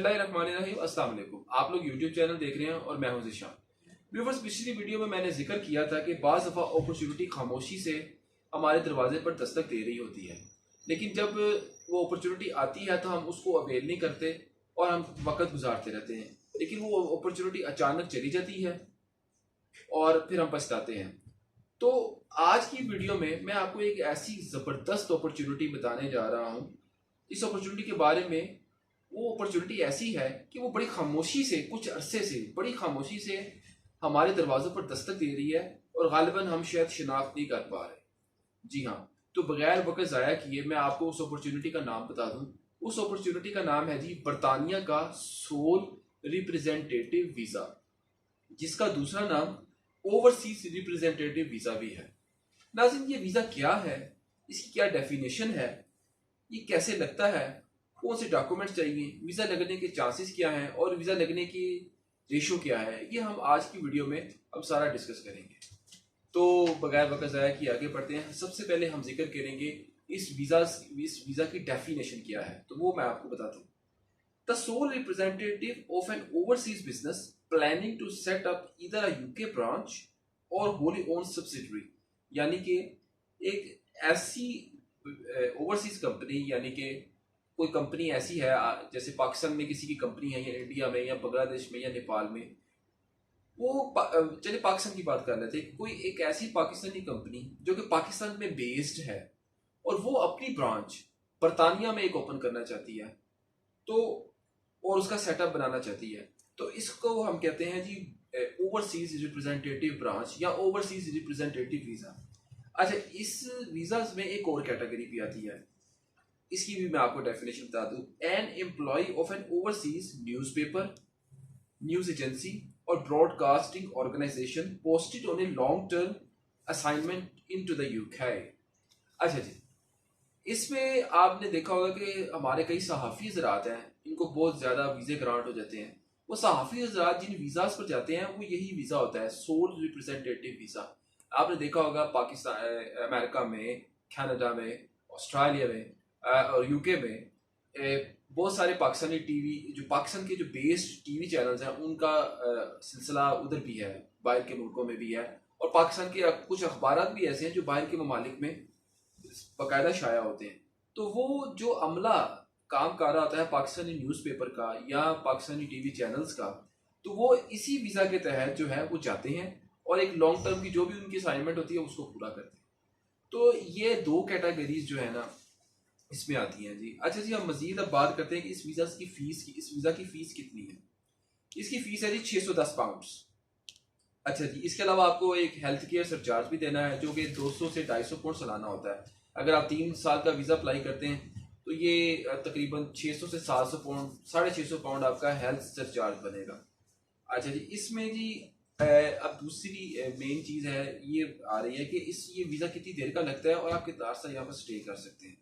बिस्मिल्लाहिर्रहमानिर्रहीम। अस्सलाम वालेकुम। आप लोग यूट्यूब चैनल देख रहे हैं और मैं हूं ज़िशान। व्यूअर्स, पिछली वीडियो में मैंने जिक्र किया था कि बाज़ दफ़ा अपॉर्चुनिटी खामोशी से हमारे दरवाजे पर दस्तक दे रही होती है, लेकिन जब वो अपॉर्चुनिटी आती है तो हम उसको अवेल नहीं करते और हम वक्त गुजारते रहते हैं। लेकिन वो अपॉर्चुनिटी अचानक चली जाती है और फिर हम पछताते हैं। तो आज की वीडियो में मैं आपको एक ऐसी ज़बरदस्त अपॉर्चुनिटी बताने जा रहा हूँ। इस अपॉर्चुनिटी के बारे में, वो अपॉर्चुनिटी ऐसी है कि वो बड़ी खामोशी से, कुछ अरसे से बड़ी खामोशी से हमारे दरवाज़ों पर दस्तक दे रही है और गालिबन हम शायद शिनाख्त नहीं कर पा रहे। जी हाँ, तो बगैर वक्त ज़ाया किए मैं आपको उस अपॉर्चुनिटी का नाम बता दूं। उस अपॉर्चुनिटी का नाम है जी बरतानिया का सोल रिप्रेजेंटेटिव वीज़ा, जिसका दूसरा नाम ओवरसीज रिप्रेजेंटेटिव वीज़ा भी है। नाज़रीन, ये वीज़ा क्या है, इसकी क्या डेफिनेशन है, ये कैसे लगता है, कौन से डॉक्यूमेंट चाहिए, वीज़ा लगने के चांसेस क्या हैं और वीज़ा लगने की रेशो क्या है, ये हम आज की वीडियो में अब सारा डिस्कस करेंगे। तो बगैर वक्त ज़ाया किए आगे बढ़ते हैं। सबसे पहले हम जिक्र करेंगे इस वीज़ा की डेफिनेशन क्या है, तो वो मैं आपको बताता हूँ। The sole representative of an overseas business planning to set up either a UK branch और होली ओन सब्सिडरी, यानी कि एक ऐसी ओवरसीज कंपनी, यानी कि कोई कंपनी ऐसी है, जैसे पाकिस्तान में किसी की कंपनी है या इंडिया में या बांग्लादेश में या नेपाल में, चलिए पाकिस्तान की बात कर लेते हैं। कोई एक ऐसी पाकिस्तानी कंपनी जो कि पाकिस्तान में बेस्ड है और वो अपनी ब्रांच बरतानिया में एक ओपन करना चाहती है, तो और उसका सेटअप बनाना चाहती है, तो इसको हम कहते हैं जी ओवरसीज रिप्रेजेंटेटिव ब्रांच या ओवरसीज रिप्रेजेंटेटिव वीज़ा। अच्छा, इस वीज़ा में एक और कैटेगरी भी आती है, इसकी भी मैं आपको डेफिनेशन बता दूं। An employ of an overseas newspaper, news agency और broadcasting organisation posted on a long term assignment into the UK. अच्छा जी, इसमें आपने देखा होगा कि हमारे कई सहाफ़ी हजरात हैं, इनको बहुत ज़्यादा वीज़े ग्रांट हो जाते हैं। वो सहाफ़ी हजरात जिन वीज़ाज पर जाते हैं वो यही वीज़ा होता है, सोल रिप्रेजेंटेटिव वीज़ा। आपने देखा होगा पाकिस्तान, अमेरिका में, कनाडा में, ऑस्ट्रेलिया में और यूके में बहुत सारे पाकिस्तानी टीवी, जो पाकिस्तान के जो बेस्ड टीवी चैनल्स हैं, उनका सिलसिला उधर भी है, बाहर के मुल्कों में भी है। और पाकिस्तान के कुछ अखबारात भी ऐसे हैं जो बाहर के ममालिक में बाकायदा शाया होते हैं। तो वो जो अमला काम कर रहा होता है पाकिस्तानी न्यूज़पेपर का या पाकिस्तानी टीवी चैनल्स का, तो वो इसी वीज़ा के तहत जो है वो जाते हैं और एक लॉन्ग टर्म की जो भी उनकी असाइनमेंट होती है उसको पूरा करते हैं। तो ये दो कैटेगरीज जो है ना इसमें आती हैं जी। अच्छा जी, हम मजीद अब बात करते हैं कि इस वीज़ा की फ़ीस कितनी है। इसकी फ़ीस है जी 610 पाउंड्स। अच्छा जी, इसके अलावा आपको एक हेल्थ केयर सरचार्ज भी देना है जो कि 200 से 250 पाउंड सालाना होता है। अगर आप 3 साल का वीज़ा अप्लाई करते हैं तो ये तकरीबन 600 से 700 पाउंड, 650 पाउंड आपका हेल्थ सरचार्ज बनेगा। अच्छा जी, इसमें जी अब दूसरी मेन चीज़ है ये आ रही है कि ये वीज़ा कितनी देर का लगता है और आप कितना अर्सा यहाँ पर स्टे कर सकते हैं।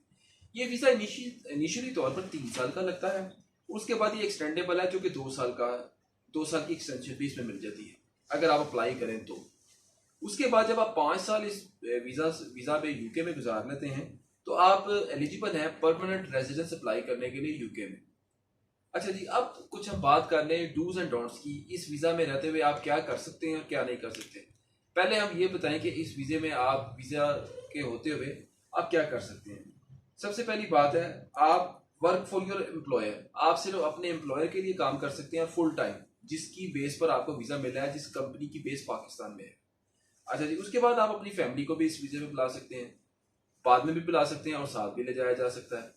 ये वीज़ा इनिशियली तौर पर 3 साल का लगता है, उसके बाद ये एक्सटेंडेबल है जो कि 2 साल की एक्सटेंशन भी इसमें मिल जाती है अगर आप अप्लाई करें तो। उसके बाद जब आप 5 साल इस वीज़ा पे यूके में गुजार लेते हैं तो आप एलिजिबल हैं परमानेंट रेजिडेंस अप्लाई करने के लिए यूके में। अच्छा जी, अब कुछ हम बात कर लें डूज एंड डोंट्स की। इस वीज़ा में रहते हुए आप क्या कर सकते हैं और क्या नहीं कर सकते। पहले हम ये बताएं कि इस वीज़े में आप वीज़ा के होते हुए आप क्या कर सकते हैं। सबसे पहली बात है, आप वर्क फॉर योर एम्प्लॉयर, आप सिर्फ अपने एम्प्लॉयर के लिए काम कर सकते हैं फुल टाइम, जिसकी बेस पर आपको वीज़ा मिला है, जिस कंपनी की बेस पाकिस्तान में है। अच्छा जी, उसके बाद आप अपनी फैमिली को भी इस वीज़े में बुला सकते हैं, बाद में भी बुला सकते हैं और साथ भी ले जाया जा सकता है।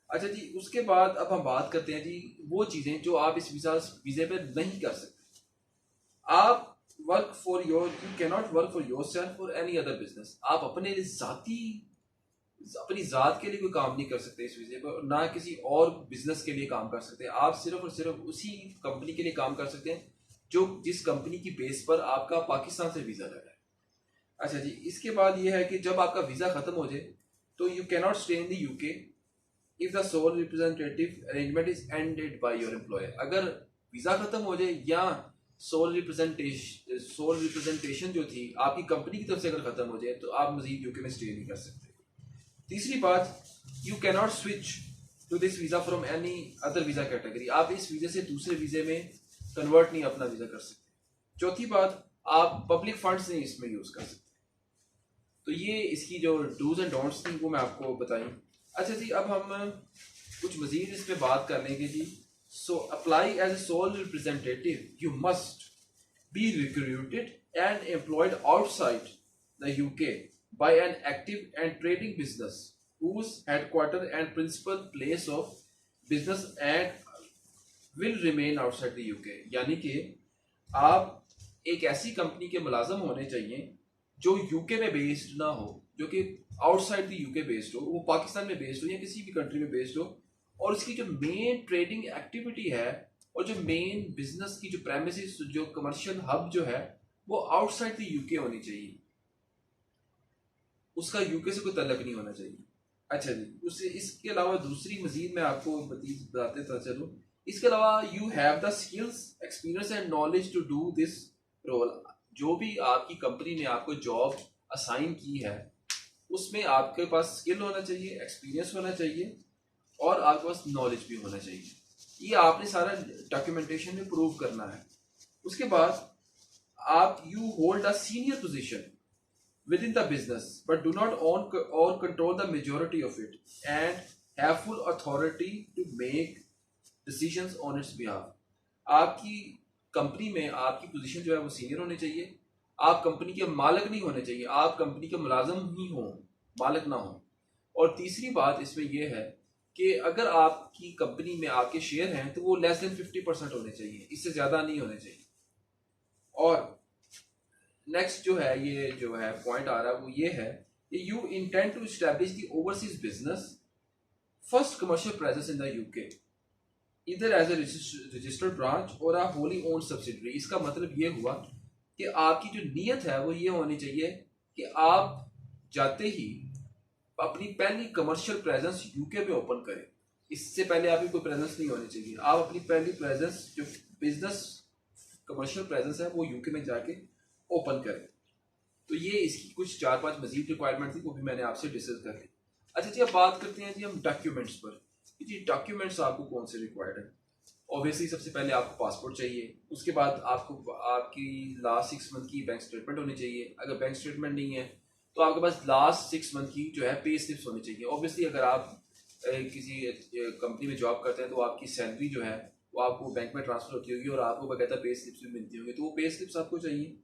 अच्छा जी, उसके बाद अब हम बात करते हैं जी वो चीज़ें जो आप इस वीज़े पे नहीं कर सकते। आप you can not work for your self और एनी अदर बिजनेस। आप अपनी ज़ात के लिए कोई काम नहीं कर सकते इस वीज़े पर, ना किसी और बिजनेस के लिए काम कर सकते हैं। आप सिर्फ और सिर्फ उसी कंपनी के लिए काम कर सकते हैं जिस कंपनी की बेस पर आपका पाकिस्तान से वीज़ा लगा है। अच्छा जी, इसके बाद ये है कि जब आपका वीज़ा ख़त्म हो जाए तो you can not stay in the UK if the sole representative arrangement is ended by your employer. अगर वीज़ा ख़त्म हो जाए या सोल रिप्रेजेंटेशन जो थी आपकी कंपनी की तरफ से अगर ख़त्म हो जाए तो आप मज़ीद यूके में स्टे नहीं कर सकते। तीसरी बात, you can not switch to this visa from any other visa category. आप इस वीजे से दूसरे वीजे में कन्वर्ट नहीं अपना वीजा कर सकते। चौथी बात, आप पब्लिक फंड्स नहीं इसमें यूज कर सकते। तो ये इसकी जो डूज एंड डोंट्स थी वो मैं आपको बताई। अच्छा जी, अब हम कुछ मजीद इस पे बात कर लेंगे जी। So apply as a sole representative, you must be recruited and employed outside the UK by an active and trading business whose headquarter and principal place of business and will remain outside the UK। यानी कि आप एक ऐसी company के मुलाजम होने चाहिए जो UK में बेस्ड ना हो, जो कि आउटसाइड द यूके बेस्ड हो, वो पाकिस्तान में बेस्ड हो या किसी भी कंट्री में बेस्ड हो, और उसकी जो मेन ट्रेडिंग एक्टिविटी है और जो मेन बिजनेस की जो प्रेमिसेस, जो कमर्शियल हब जो है, वो आउटसाइड द यूके होनी चाहिए। उसका यूके से कोई तल्लक नहीं होना चाहिए। अच्छा जी, उससे इसके अलावा दूसरी मजीद मैं आपको बताते था चलो। इसके अलावा you have the skills, experience and knowledge to do this role. जो भी आपकी कंपनी ने आपको जॉब असाइन की है उसमें आपके पास स्किल होना चाहिए, एक्सपीरियंस होना चाहिए और आपके पास नॉलेज भी होना चाहिए। ये आपने सारा डॉक्यूमेंटेशन में प्रूव करना है। उसके बाद आप you hold a senior position within the business but do not own or control the majority of it and have full authority to make decisions on its behalf। आपकी कंपनी में आपकी position जो है वो सीनियर होनी चाहिए। आप company के मालिक नहीं होने चाहिए, आप कंपनी के मुलाजम ही हो, मालिक ना हो। और तीसरी बात इसमें यह है कि अगर आपकी कंपनी में आपके शेयर हैं तो वो लेस देन 50% होने चाहिए, इससे ज्यादा नहीं होने चाहिए। और नेक्स्ट जो है, ये जो है पॉइंट आ रहा है वो ये है कि you intend to establish the overseas business first commercial presence in the UK इधर एज ए रजिस्टर्ड ब्रांच और अ होली ओन्ड सब्सिडरी। इसका मतलब ये हुआ कि आपकी जो नीयत है वो ये होनी चाहिए कि आप जाते ही अपनी पहली कमर्शियल प्रेजेंस यूके में ओपन करें। इससे पहले आपकी कोई प्रेजेंस नहीं होनी चाहिए। आप अपनी पहली प्रेजेंस जो बिजनेस कमर्शियल प्रेजेंस है वो यूके में जाके ओपन करें। तो ये इसकी कुछ 4-5 मजीद रिक्वायरमेंट थी, वो भी मैंने आपसे डिस्कस कर ली। अच्छा जी, अब बात करते हैं जी हम डॉक्यूमेंट्स पर। जी डॉक्यूमेंट्स आपको कौन से रिक्वायर्ड है? ऑब्वियसली सबसे पहले आपको पासपोर्ट चाहिए, उसके बाद आपको आपकी लास्ट 6 मंथ की बैंक स्टेटमेंट होनी चाहिए। अगर बैंक स्टेटमेंट नहीं है तो आपके पास लास्ट 6 मंथ की जो है पे स्लिप्स होनी चाहिए। ऑब्वियसली अगर आप किसी कंपनी में जॉब करते हैं तो आपकी सैलरी जो है वो आपको बैंक में ट्रांसफर होती होगी और आपको बकायदा पे स्लिप्स भी मिलती होगी, तो वो पे स्लिप्स आपको चाहिए।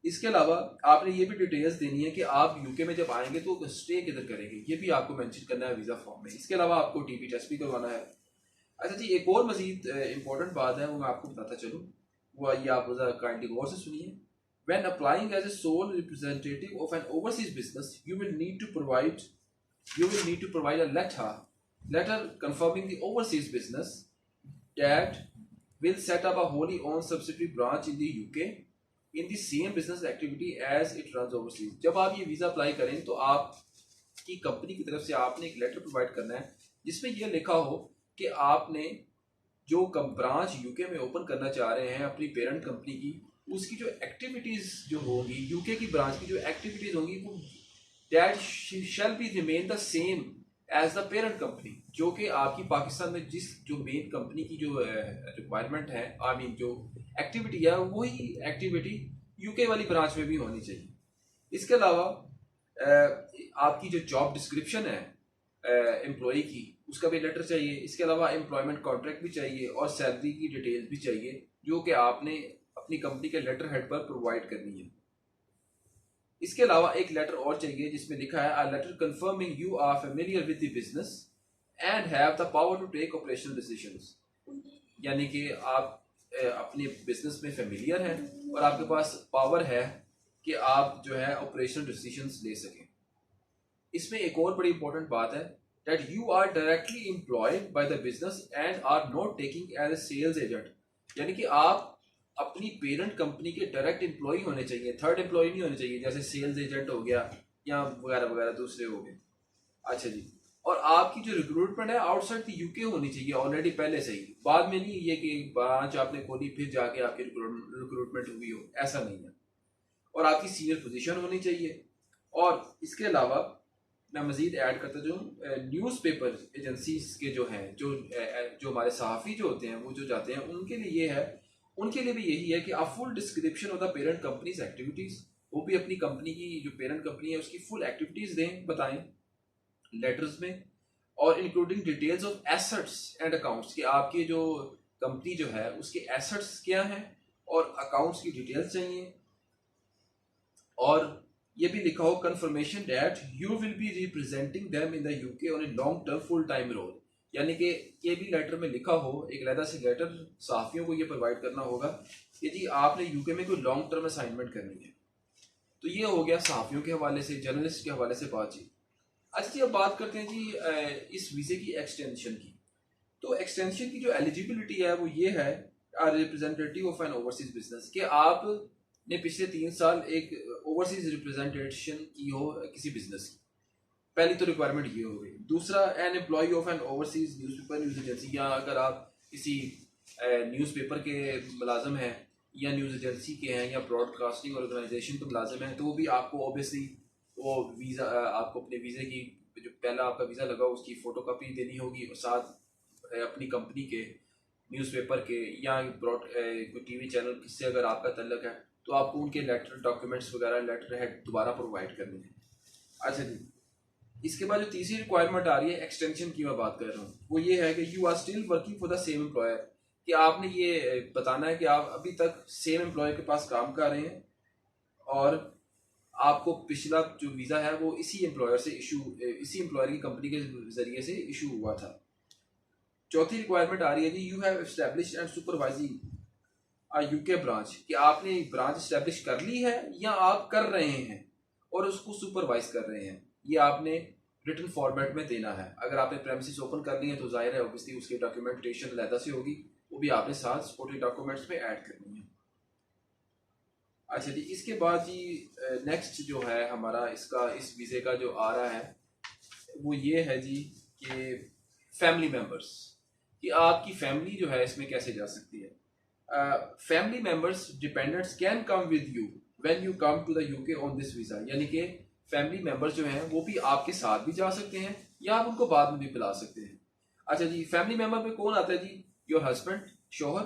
इसके अलावा आपने ये भी डिटेल्स देनी है कि आप यूके में जब आएंगे तो स्टे किधर करेंगे, ये भी आपको मेंशन करना है वीज़ा फॉर्म में। इसके अलावा आपको टीपी टेस्ट भी करवाना है। अच्छा जी, एक और मजीद इंपॉर्टेंट बात है वो मैं आपको बताता चलूँ, वो ये आप काइंडली गौर से सुनिए। When applying as a sole representative of an overseas business, you will need to provide a letter confirming the overseas business that will set up a wholly owned subsidiary branch in the UK in the same business activity as it runs overseas। जब आप ये visa apply करें तो आपकी company की तरफ से आपने एक लेटर प्रोवाइड करना है जिसमें यह लिखा हो कि आपने जो ब्रांच यूके में ओपन करना चाह रहे हैं अपनी पेरेंट कंपनी की, उसकी जो एक्टिविटीज़ जो होगी, यूके की ब्रांच की जो एक्टिविटीज़ होंगी, वो that shall be remain the same as the parent company. जो कि आपकी पाकिस्तान में जो मेन कंपनी की जो रिक्वायरमेंट है, आई मीन जो एक्टिविटी है, वही एक्टिविटी यूके वाली ब्रांच में भी होनी चाहिए। इसके अलावा आपकी जो जॉब डिस्क्रिप्शन है एम्प्लॉय की, उसका भी लेटर चाहिए। इसके अलावा एम्प्लॉयमेंट कॉन्ट्रैक्ट भी चाहिए और सैलरी की डिटेल्स भी चाहिए जो कि आपने अपनी कंपनी के लेटर हेड पर प्रोवाइड करनी है। इसके अलावा एक लेटर और चाहिए जिसमें लिखा है a letter confirming you are familiar with the business and have the power to take operational decisions. यानी कि आप अपने बिजनेस में फेमिलियर हैं और आपके पास पावर है कि आप जो है ऑपरेशनल डिसीजंस ले सकें। इसमें एक और बड़ी इंपॉर्टेंट बात है that you are directly employed by the business and are not taking as a sales agent। यानी कि आप अपनी पेरेंट कंपनी के डायरेक्ट एम्प्लॉय होने चाहिए, थर्ड एम्प्लॉय नहीं होने चाहिए, जैसे सेल्स एजेंट हो गया या वगैरह वगैरह दूसरे हो गए। अच्छा जी, और आपकी जो रिक्रूटमेंट है आउटसाइड द यूके होनी चाहिए ऑलरेडी पहले से ही, बाद में नहीं ये कि ब्रांच आपने खोली फिर जाके आपकी रिक्रूटमेंट हुई हो, ऐसा नहीं है। और आपकी सीनियर पोजीशन होनी चाहिए। और इसके अलावा मैं मजीद ऐड करता जो न्यूज़पेपर एजेंसीज के जो हैं, जो हमारे सहाफ़ी जो होते हैं, वो जो जाते हैं, उनके लिए ये है, उनके लिए भी यही है कि आप full description of the parent companies activities, वो भी अपनी कंपनी की जो पेरेंट कंपनी है उसकी फुल एक्टिविटीज़ दें, बताएं लेटर्स में, और including details of assets and accounts, कि आपकी जो कंपनी जो है उसके एसेट्स क्या हैं और अकाउंट्स की डिटेल्स चाहिए। और ये भी लिखा हो confirmation that you will be representing them in the UK on a long term full time role, यानी कि ये भी लेटर में लिखा हो, एक अलग से लेटर सहाफ़ियों को ये प्रोवाइड करना होगा कि जी आपने यूके में कोई लॉन्ग टर्म असाइनमेंट करनी है। तो ये हो गया सहाफ़ियों के हवाले से, जर्नलिस्ट के हवाले से बातचीत। अच्छा जी, अब बात करते हैं जी इस वीज़े की एक्सटेंशन की। तो एक्सटेंशन की जो एलिजिबिलिटी है वो ये है, representative of an overseas business, कि आपने पिछले 3 साल एक ओवरसीज रिप्रेजेंटेशन की हो किसी बिजनेस की। पहली तो रिक्वायरमेंट ये हो गई। दूसरा, an employ of an overseas newspaper news agency, या अगर आप किसी न्यूज़पेपर के मुलाजम हैं या न्यूज़ एजेंसी के हैं या ब्रॉडकास्टिंग ऑर्गेनाइजेशन के मुलाजम हैं, तो वो भी आपको ऑब्वियसली वो वीज़ा, आपको अपने वीज़े की जो पहला आपका वीज़ा लगा उसकी फ़ोटो कापी देनी होगी, और साथ अपनी कंपनी के न्यूज़पेपर के या ब्रॉड कोई टीवी चैनल किससे अगर आपका तल्लक है तो आपको उनके लेटर डॉक्यूमेंट्स वगैरह लेटर हेड दोबारा प्रोवाइड करने हैं। अच्छा जी, इसके बाद जो तीसरी रिक्वायरमेंट आ रही है एक्सटेंशन की मैं बात कर रहा हूँ, वो ये है कि you are still working for the same employer, कि आपने ये बताना है कि आप अभी तक सेम एम्प्लॉयर के पास काम कर रहे हैं और आपको पिछला जो वीज़ा है वो इसी एम्प्लॉयर से इसी एम्प्लॉयर की कंपनी के जरिए से इशू हुआ था। चौथी रिक्वायरमेंट आ रही है जी, you have established and supervising a UK branch, कि आपने एक ब्रांच एस्टैब्लिश कर ली है या आप कर रहे हैं और उसको सुपरवाइज कर रहे हैं। ये आपने रिटन फॉर्मेट में देना है। अगर आपने प्रेमिसेस ओपन कर ली है तो जाहिर है ऑब्वियसली उसकी डॉक्यूमेंटेशन अलग से होगी, वो भी आपने साथ सपोर्टिंग डॉक्यूमेंट्स में ऐड करनी है। अच्छा जी, इसके बाद जी नेक्स्ट जो है हमारा इसका इस वीज़े का जो आ रहा है वो ये है जी कि फैमिली मेम्बर्स, कि आपकी फैमिली जो है इसमें कैसे जा सकती है। Family members dependents can come with you when you come to the UK on this visa, यानी कि फैमिली मेम्बर्स जो हैं वो भी आपके साथ भी जा सकते हैं या आप उनको बाद में भी बुला सकते हैं। अच्छा जी, फैमिली मेम्बर में कौन आता है जी? योर हस्बैंड, शोहर,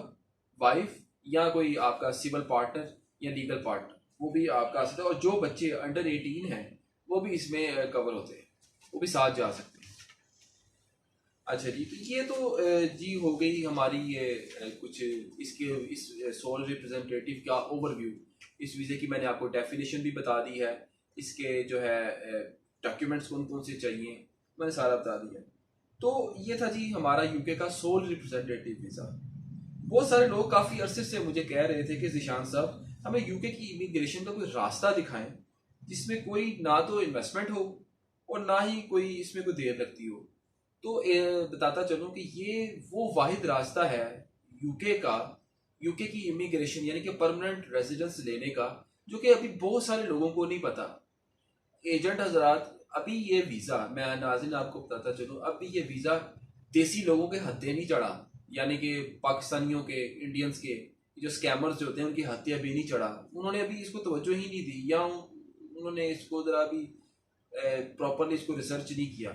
वाइफ, या कोई आपका सिविल पार्टनर या लीगल पार्टनर, वो भी आपका आ सकता है। और जो बच्चे अंडर 18 हैं वो भी इसमें कवर होते हैं, वो भी साथ जा सकते हैं। अच्छा जी, तो ये तो जी हो गई हमारी ये कुछ इसके इस सोल रिप्रेजेंटेटिव का ओवरव्यू। इस वीज़े की मैंने आपको डेफिनेशन भी बता दी है, इसके जो है डॉक्यूमेंट्स कौन कौन से चाहिए मैंने सारा बता दिया। तो ये था जी हमारा यूके का सोल रिप्रेजेंटेटिव वीज़ा। बहुत सारे लोग काफ़ी अरसे से मुझे कह रहे थे कि जिशान साहब हमें यूके की इमिग्रेशन का कोई रास्ता दिखाएं जिसमें कोई ना तो इन्वेस्टमेंट हो और ना ही कोई इसमें कोई देर लगती हो। तो बताता चलूं कि ये वो वाहिद रास्ता है यूके का, यूके की इमिग्रेशन यानी कि परमानेंट रेजिडेंस लेने का, जो कि अभी बहुत सारे लोगों को नहीं पता। एजेंट हजरात, अभी ये वीज़ा, मैं नाज़रीन आपको बताता चलूं, अभी ये वीज़ा देसी लोगों के हत्थे नहीं चढ़ा, यानी कि पाकिस्तानियों के, इंडियंस के जो स्कैमर्स जो होते हैं उनकी हत्या अभी नहीं चढ़ा। उन्होंने अभी इसको तवज्जो ही नहीं दी, या उन्होंने इसको ज़रा अभी प्रॉपरली इसको रिसर्च नहीं किया।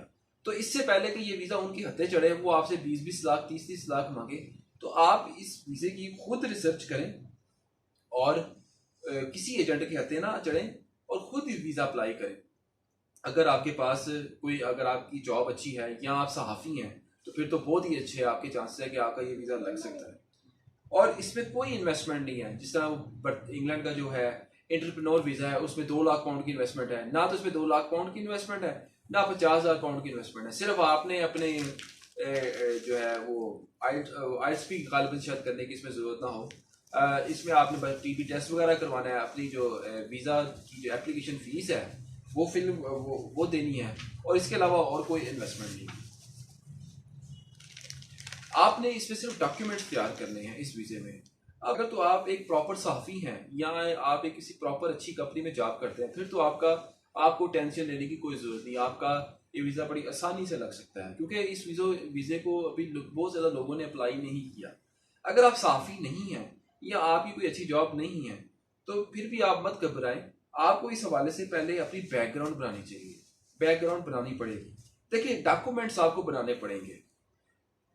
तो इससे पहले कि ये वीज़ा उनके हत्थे चढ़े, वो आपसे 20-20 लाख 30-30 लाख मांगे, तो आप इस वीज़े की खुद रिसर्च करें और किसी एजेंट के हत्थे ना चढ़ें और खुद वीज़ा अप्लाई करें। अगर आपके पास कोई, अगर आपकी जॉब अच्छी है या आप सहाफ़ी हैं तो फिर तो बहुत ही अच्छे आपके चांसेस है कि आपका ये वीज़ा लग सकता है। और इसमें कोई इन्वेस्टमेंट नहीं है, जिस तरह इंग्लैंड का जो है एंटरप्रेन्योर वीज़ा है उसमें 2 लाख पाउंड की इन्वेस्टमेंट है, ना तो इसमें 2 लाख पाउंड की इन्वेस्टमेंट है ना 50,000 पाउंड की इन्वेस्टमेंट है। सिर्फ आपने अपने जो है वो आइट्स भी गालिबन शायद करने की इसमें ज़रूरत ना हो। इसमें आपने बस टीबी टेस्ट वगैरह करवाना है, अपनी जो वीज़ा की जो एप्लीकेशन फ़ीस है वो देनी है, और इसके अलावा और कोई इन्वेस्टमेंट नहीं। आपने इसमें सिर्फ डॉक्यूमेंट्स तैयार करने हैं इस वीज़े में। अगर तो आप एक प्रॉपर सहाफ़ी हैं या आप एक किसी प्रॉपर अच्छी कंपनी में जॉब करते हैं, फिर तो आपको टेंशन लेने की कोई ज़रूरत नहीं। आपका ये वीज़ा बड़ी आसानी से लग सकता है, क्योंकि इस वीज़े को अभी बहुत ज़्यादा लोगों ने अप्लाई नहीं किया। अगर आप सहाफ़ी नहीं हैं या आपकी कोई अच्छी जॉब नहीं है तो फिर भी आप मत घबराएं। आपको इस हवाले से पहले अपनी बैकग्राउंड बनानी चाहिए। बैकग्राउंड बनानी पड़ेगी। देखिए, डॉक्यूमेंट्स आपको बनाने पड़ेंगे।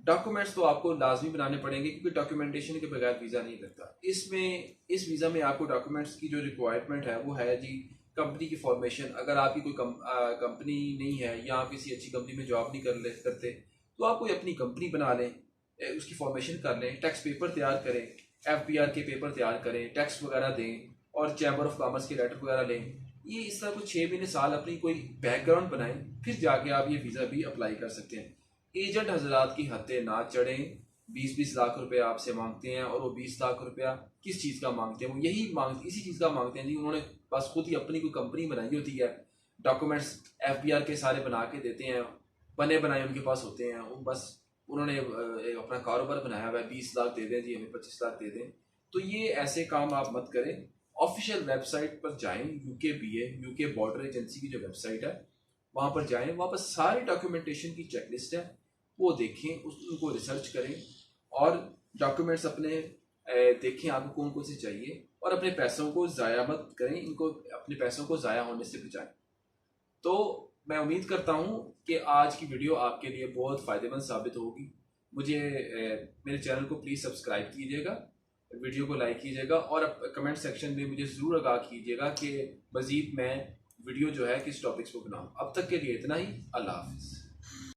डॉक्यूमेंट्स तो आपको लाजमी बनाने पड़ेंगे, क्योंकि डॉक्यूमेंटेशन के बगैर वीज़ा नहीं लगता। इस वीज़ा में आपको डॉक्यूमेंट्स की जो रिक्वायरमेंट है वो है जी, कंपनी की फॉर्मेशन। अगर आपकी कोई कंपनी नहीं है या आप किसी अच्छी कंपनी में जॉब नहीं करते, तो आप कोई अपनी कंपनी बना लें, उसकी फॉर्मेशन कर लें, टैक्स पेपर तैयार करें, FBR के पेपर तैयार करें, टैक्स वगैरह दें और चैम्बर ऑफ कॉमर्स के लेटर वगैरह लें। ये इस तरह कुछ 6 महीने साल अपनी कोई बैकग्राउंड बनाएं, फिर जाके आप ये वीज़ा भी अप्लाई कर सकते हैं। एजेंट हजरात की हत्ते ना चढ़ें। 20-20 लाख रुपए आपसे मांगते हैं, और वो 20 लाख रुपया किस चीज़ का मांगते हैं? वो इसी चीज़ का मांगते हैं जी। उन्होंने बस खुद ही अपनी कोई कंपनी बनाई होती है, डॉक्यूमेंट्स FBR के सारे बना के देते हैं, बने बनाए उनके पास होते हैं, वो बस उन्होंने अपना कारोबार बनाया हुआ है, 20 लाख दे दें जी हमें, 25 लाख दे दें। तो ये ऐसे काम आप मत करें। ऑफिशियल वेबसाइट पर जाएं, UKBA, यूके बॉर्डर एजेंसी की जो वेबसाइट है वहाँ पर जाएं, वहाँ पर सारी डॉक्यूमेंटेशन की चेकलिस्ट है, वो देखें, उनको रिसर्च करें और डॉक्यूमेंट्स अपने देखें आपको कौन कौन से चाहिए, और अपने पैसों को ज़ाया मत करें, इनको अपने पैसों को ज़ाया होने से बचाएं। तो मैं उम्मीद करता हूँ कि आज की वीडियो आपके लिए बहुत फ़ायदेमंद साबित होगी। मुझे मेरे चैनल को प्लीज़ सब्सक्राइब कीजिएगा, वीडियो को लाइक कीजिएगा, और कमेंट सेक्शन में मुझे ज़रूर आगाह कीजिएगा कि मज़ीद मैं वीडियो जो है किस टॉपिक्स पर बनाऊँ। अब तक के लिए इतना ही। अल्लाह हाफ़िज़।